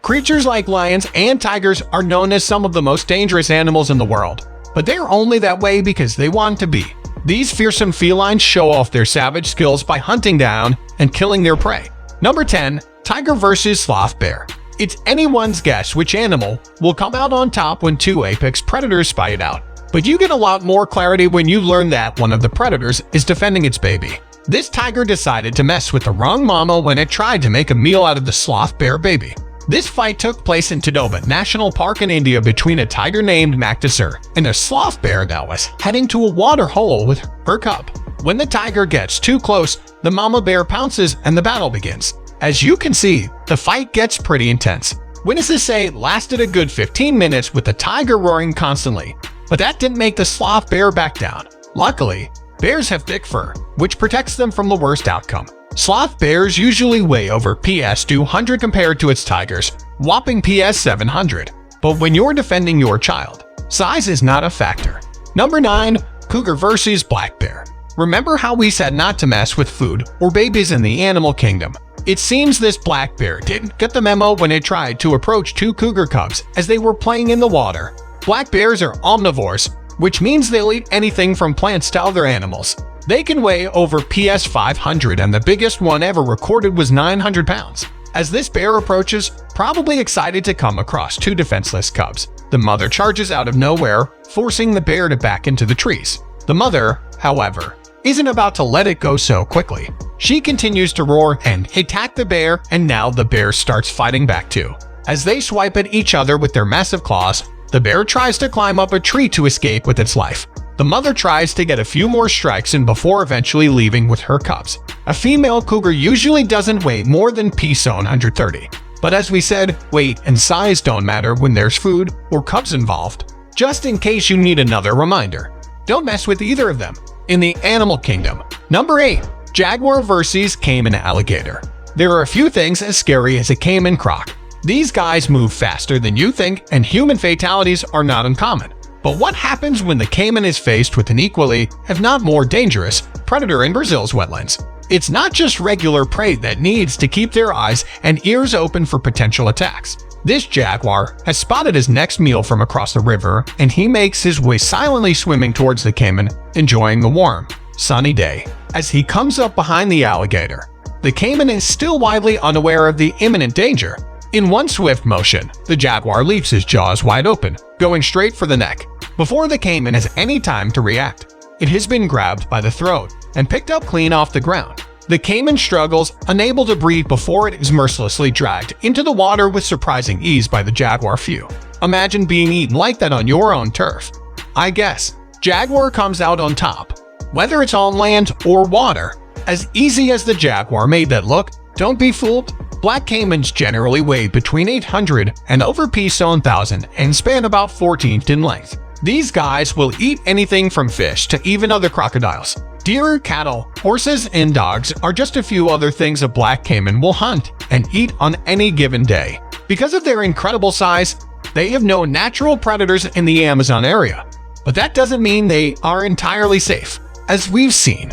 Creatures like lions and tigers are known as some of the most dangerous animals in the world, but they're only that way because they want to be. These fearsome felines show off their savage skills by hunting down and killing their prey. Number 10. Tiger vs. Sloth Bear. It's anyone's guess which animal will come out on top when two apex predators fight it out. But you get a lot more clarity when you learn that one of the predators is defending its baby. This tiger decided to mess with the wrong mama when it tried to make a meal out of the sloth bear baby. This fight took place in Tadoba National Park in India between a tiger named Mactasur and a sloth bear that was heading to a water hole with her cub. When the tiger gets too close, the mama bear pounces and the battle begins. As you can see, the fight gets pretty intense. Witnesses say it lasted a good 15 minutes with the tiger roaring constantly, but that didn't make the sloth bear back down. Luckily, bears have thick fur, which protects them from the worst outcome. Sloth bears usually weigh over PS 200 compared to its tigers, whopping PS 700. But when you're defending your child, size is not a factor. Number 9. Cougar vs. Black Bear. Remember how we said not to mess with food or babies in the animal kingdom? It seems this black bear didn't get the memo when it tried to approach two cougar cubs as they were playing in the water. Black bears are omnivores, which means they'll eat anything from plants to other animals. They can weigh over PS 500 and the biggest one ever recorded was 900 pounds. As this bear approaches, probably excited to come across two defenseless cubs, the mother charges out of nowhere, forcing the bear to back into the trees. The mother, however, isn't about to let it go so quickly. She continues to roar and attack the bear, and now the bear starts fighting back too. As they swipe at each other with their massive claws, the bear tries to climb up a tree to escape with its life. The mother tries to get a few more strikes in before eventually leaving with her cubs. A female cougar usually doesn't weigh more than PS 130. But as we said, weight and size don't matter when there's food or cubs involved. Just in case you need another reminder, don't mess with either of them. In the animal kingdom. Number 8. Jaguar vs. Cayman Alligator. There are a few things as scary as a cayman croc. These guys move faster than you think, and human fatalities are not uncommon. But what happens when the cayman is faced with an equally, if not more dangerous, predator in Brazil's wetlands? It's not just regular prey that needs to keep their eyes and ears open for potential attacks. This jaguar has spotted his next meal from across the river, and he makes his way silently swimming towards the cayman, enjoying the warm, sunny day. As he comes up behind the alligator, the cayman is still widely unaware of the imminent danger. In one swift motion, the jaguar leaves his jaws wide open, going straight for the neck. Before the cayman has any time to react, it has been grabbed by the throat and picked up clean off the ground. The cayman struggles, unable to breathe before it is mercilessly dragged into the water with surprising ease by the jaguar. Phew. Imagine being eaten like that on your own turf. I guess. Jaguar comes out on top. Whether it's on land or water, as easy as the jaguar made that look, don't be fooled. Black caimans generally weigh between 800 and over PS 1000 and span about 14 feet in length. These guys will eat anything from fish to even other crocodiles. Deer, cattle, horses, and dogs are just a few other things a black caiman will hunt and eat on any given day. Because of their incredible size, they have no natural predators in the Amazon area. But that doesn't mean they are entirely safe, as we've seen.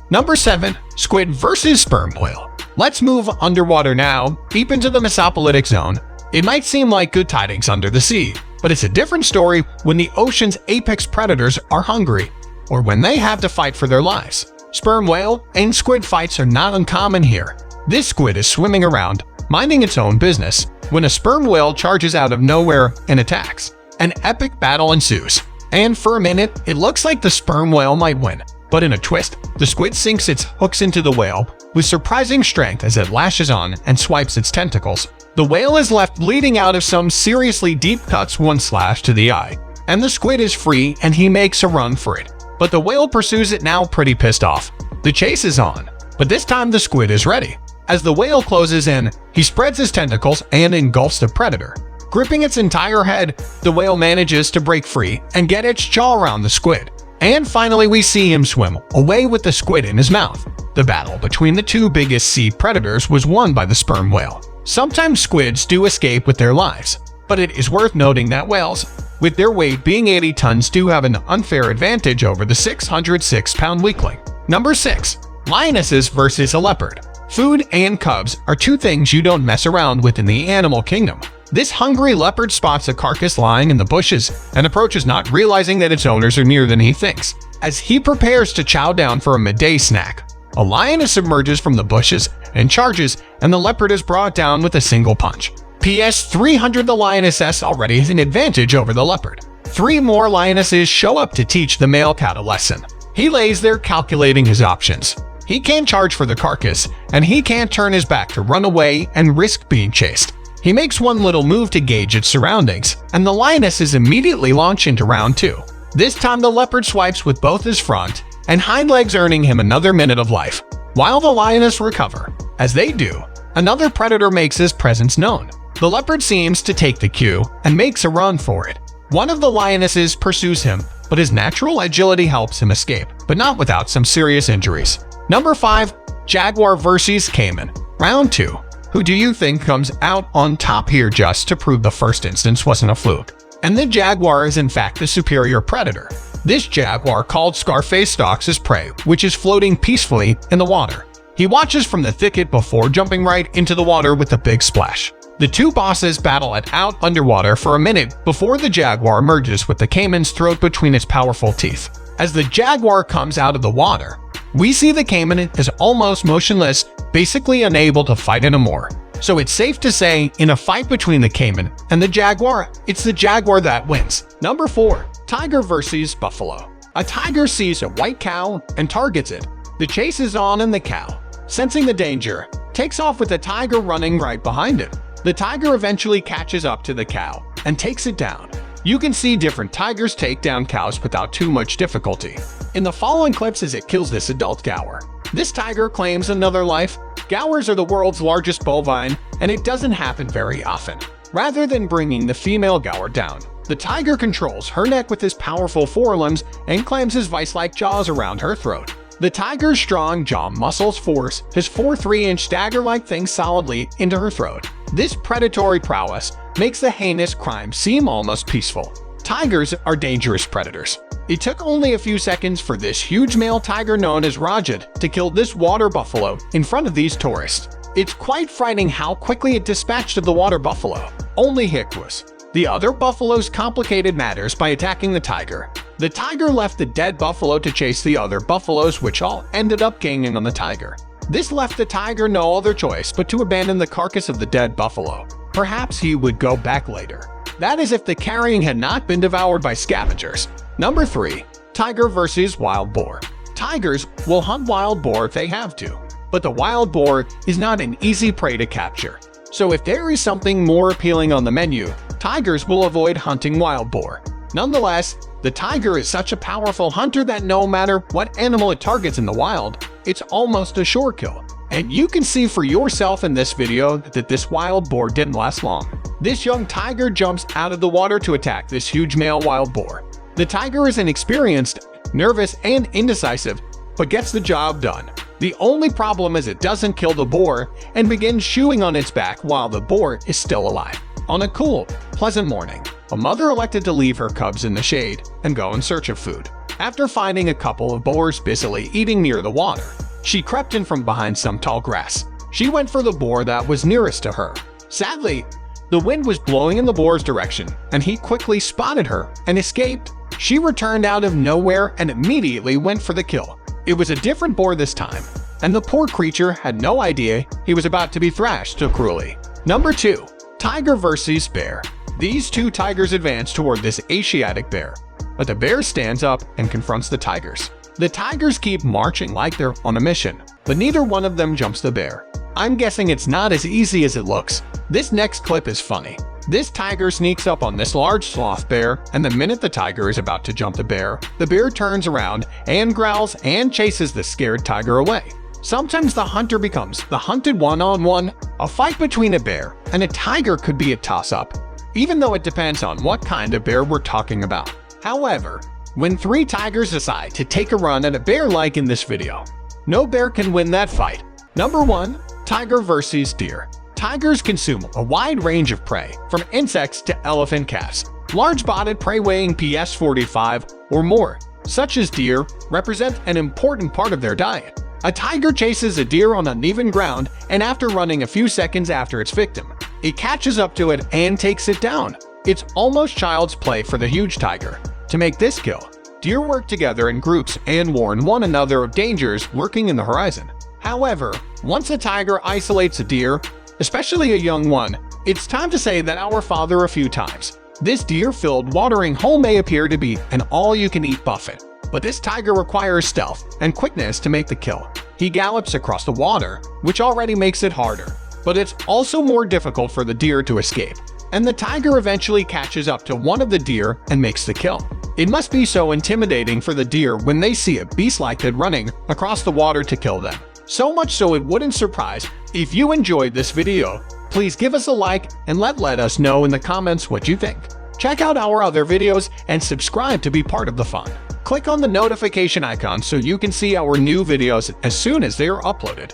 Number 7. Squid vs. Sperm Whale. Let's move underwater now, deep into the Mesopolitic zone. It might seem like good tidings under the sea, but it's a different story when the ocean's apex predators are hungry, or when they have to fight for their lives. Sperm whale and squid fights are not uncommon here. This squid is swimming around, minding its own business, when a sperm whale charges out of nowhere and attacks. An epic battle ensues, and for a minute, it looks like the sperm whale might win. But in a twist, the squid sinks its hooks into the whale with surprising strength as it lashes on and swipes its tentacles. The whale is left bleeding out of some seriously deep cuts, one slash to the eye, and the squid is free and he makes a run for it. But the whale pursues it, now pretty pissed off. The chase is on, but this time the squid is ready. As the whale closes in, he spreads his tentacles and engulfs the predator. Gripping its entire head, the whale manages to break free and get its jaw around the squid. And finally we see him swim away with the squid in his mouth. The battle between the two biggest sea predators was won by the sperm whale. Sometimes squids do escape with their lives, but it is worth noting that whales, with their weight being 80 tons, do have an unfair advantage over the 606-pound weakling. Number 6. Lionesses vs. a leopard. Food and cubs are two things you don't mess around with in the animal kingdom. This hungry leopard spots a carcass lying in the bushes and approaches, not realizing that its owners are nearer than he thinks. As he prepares to chow down for a midday snack, a lioness emerges from the bushes and charges, and the leopard is brought down with a single punch. PS 300. The lioness already has an advantage over the leopard. 3 more lionesses show up to teach the male cat a lesson. He lays there calculating his options. He can't charge for the carcass, and he can't turn his back to run away and risk being chased. He makes one little move to gauge its surroundings, and the lionesses immediately launch into round 2. This time the leopard swipes with both his front and hind legs, earning him another minute of life. While the lioness recover, as they do, another predator makes his presence known. The leopard seems to take the cue and makes a run for it. One of the lionesses pursues him, but his natural agility helps him escape, but not without some serious injuries. Number 5. Jaguar vs. Cayman. Round 2. Who do you think comes out on top here, just to prove the first instance wasn't a fluke? And the jaguar is in fact the superior predator. This jaguar, called Scarface, stalks his prey, which is floating peacefully in the water. He watches from the thicket before jumping right into the water with a big splash. The two bosses battle it out underwater for a minute before the jaguar emerges with the cayman's throat between its powerful teeth. As the jaguar comes out of the water, we see the cayman is almost motionless, basically unable to fight anymore. So it's safe to say, in a fight between the cayman and the jaguar, it's the jaguar that wins. Number 4. Tiger vs. Buffalo. A tiger sees a white cow and targets it. The chase is on, and the cow, sensing the danger, takes off with the tiger running right behind it. The tiger eventually catches up to the cow and takes it down. You can see different tigers take down cows without too much difficulty. In the following clips as it kills this adult gaur. This tiger claims another life. Gaurs are the world's largest bovine, and it doesn't happen very often. Rather than bringing the female gaur down, the tiger controls her neck with his powerful forelimbs and clams his vice-like jaws around her throat. The tiger's strong jaw muscles force his 3-inch dagger-like thing solidly into her throat. This predatory prowess makes the heinous crime seem almost peaceful. Tigers are dangerous predators. It took only a few seconds for this huge male tiger known as Rajat to kill this water buffalo in front of these tourists. It's quite frightening how quickly it dispatched of the water buffalo. Only Hikwas. The other buffaloes complicated matters by attacking the tiger. The tiger left the dead buffalo to chase the other buffaloes, which all ended up gaining on the tiger. This left the tiger no other choice but to abandon the carcass of the dead buffalo. Perhaps he would go back later. That is if the carrion had not been devoured by scavengers. Number 3. Tiger vs. Wild boar. Tigers will hunt wild boar if they have to, but the wild boar is not an easy prey to capture. So if there is something more appealing on the menu, tigers will avoid hunting wild boar. Nonetheless, the tiger is such a powerful hunter that no matter what animal it targets in the wild, it's almost a sure kill. And you can see for yourself in this video that this wild boar didn't last long. This young tiger jumps out of the water to attack this huge male wild boar. The tiger is inexperienced, nervous, and indecisive, but gets the job done. The only problem is it doesn't kill the boar and begins chewing on its back while the boar is still alive. On a cool, pleasant morning, a mother elected to leave her cubs in the shade and go in search of food. After finding a couple of boars busily eating near the water, she crept in from behind some tall grass. She went for the boar that was nearest to her. Sadly, the wind was blowing in the boar's direction, and he quickly spotted her and escaped. She returned out of nowhere and immediately went for the kill. It was a different boar this time, and the poor creature had no idea he was about to be thrashed so cruelly. Number 2. Tiger vs. Bear. These two tigers advance toward this Asiatic bear, but the bear stands up and confronts the tigers. The tigers keep marching like they're on a mission, but neither one of them jumps the bear. I'm guessing it's not as easy as it looks. This next clip is funny. This tiger sneaks up on this large sloth bear, and the minute the tiger is about to jump the bear turns around and growls and chases the scared tiger away. Sometimes the hunter becomes the hunted one-on-one. A fight between a bear and a tiger could be a toss-up, even though it depends on what kind of bear we're talking about. However, when 3 tigers decide to take a run at a bear like in this video, no bear can win that fight. Number 1. Tiger vs. Deer. Tigers consume a wide range of prey, from insects to elephant calves. Large-bodied prey weighing PS 45 or more, such as deer, represent an important part of their diet. A tiger chases a deer on uneven ground, and after running a few seconds after its victim, It catches up to it and takes it down. It's almost child's play for the huge tiger. To make this kill, deer work together in groups and warn one another of dangers lurking in the horizon. However, once a tiger isolates a deer, especially a young one, it's time to say that our father a few times. This deer-filled watering hole may appear to be an all-you-can-eat buffet, but this tiger requires stealth and quickness to make the kill. He gallops across the water, which already makes it harder, but it's also more difficult for the deer to escape, and the tiger eventually catches up to one of the deer and makes the kill. It must be so intimidating for the deer when they see a beast like it running across the water to kill them. So much so it wouldn't surprise. If you enjoyed this video, please give us a like and let us know in the comments what you think. Check out our other videos and subscribe to be part of the fun. Click on the notification icon so you can see our new videos as soon as they are uploaded.